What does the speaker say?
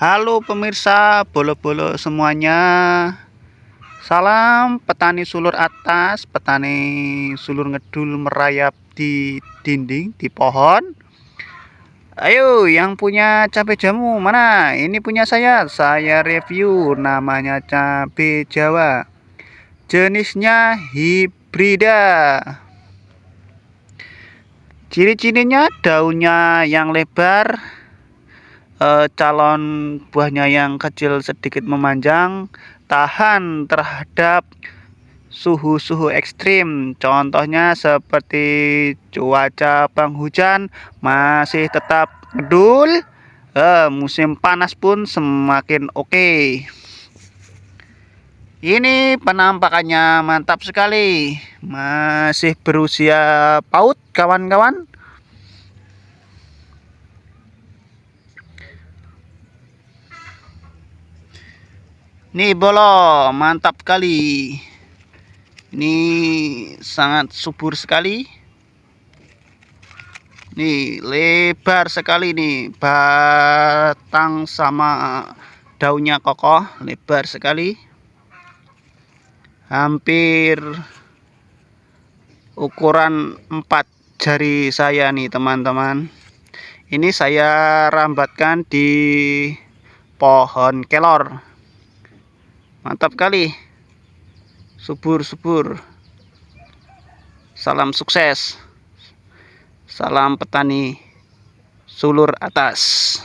Halo pemirsa, bolo-bolo semuanya. Salam petani sulur atas, petani sulur ngedul merayap di dinding, di pohon. Ayo yang punya cabai jamu mana? Ini punya saya review, namanya cabai Jawa. Jenisnya hibrida. Ciri-cirinya daunnya yang lebar, calon buahnya yang kecil sedikit memanjang, tahan terhadap suhu-suhu ekstrim. Contohnya seperti cuaca penghujan masih tetap ngedul, musim panas pun semakin oke. Ini penampakannya mantap sekali, masih berusia PAUD kawan-kawan. Nih bolo, mantap kali. Ini sangat subur sekali. Nih lebar sekali nih, batang sama daunnya kokoh, lebar sekali. Hampir ukuran 4 jari saya nih teman-teman. Ini saya rambatkan di pohon kelor. Mantap kali, subur-subur. Salam sukses, salam petani sulur atas.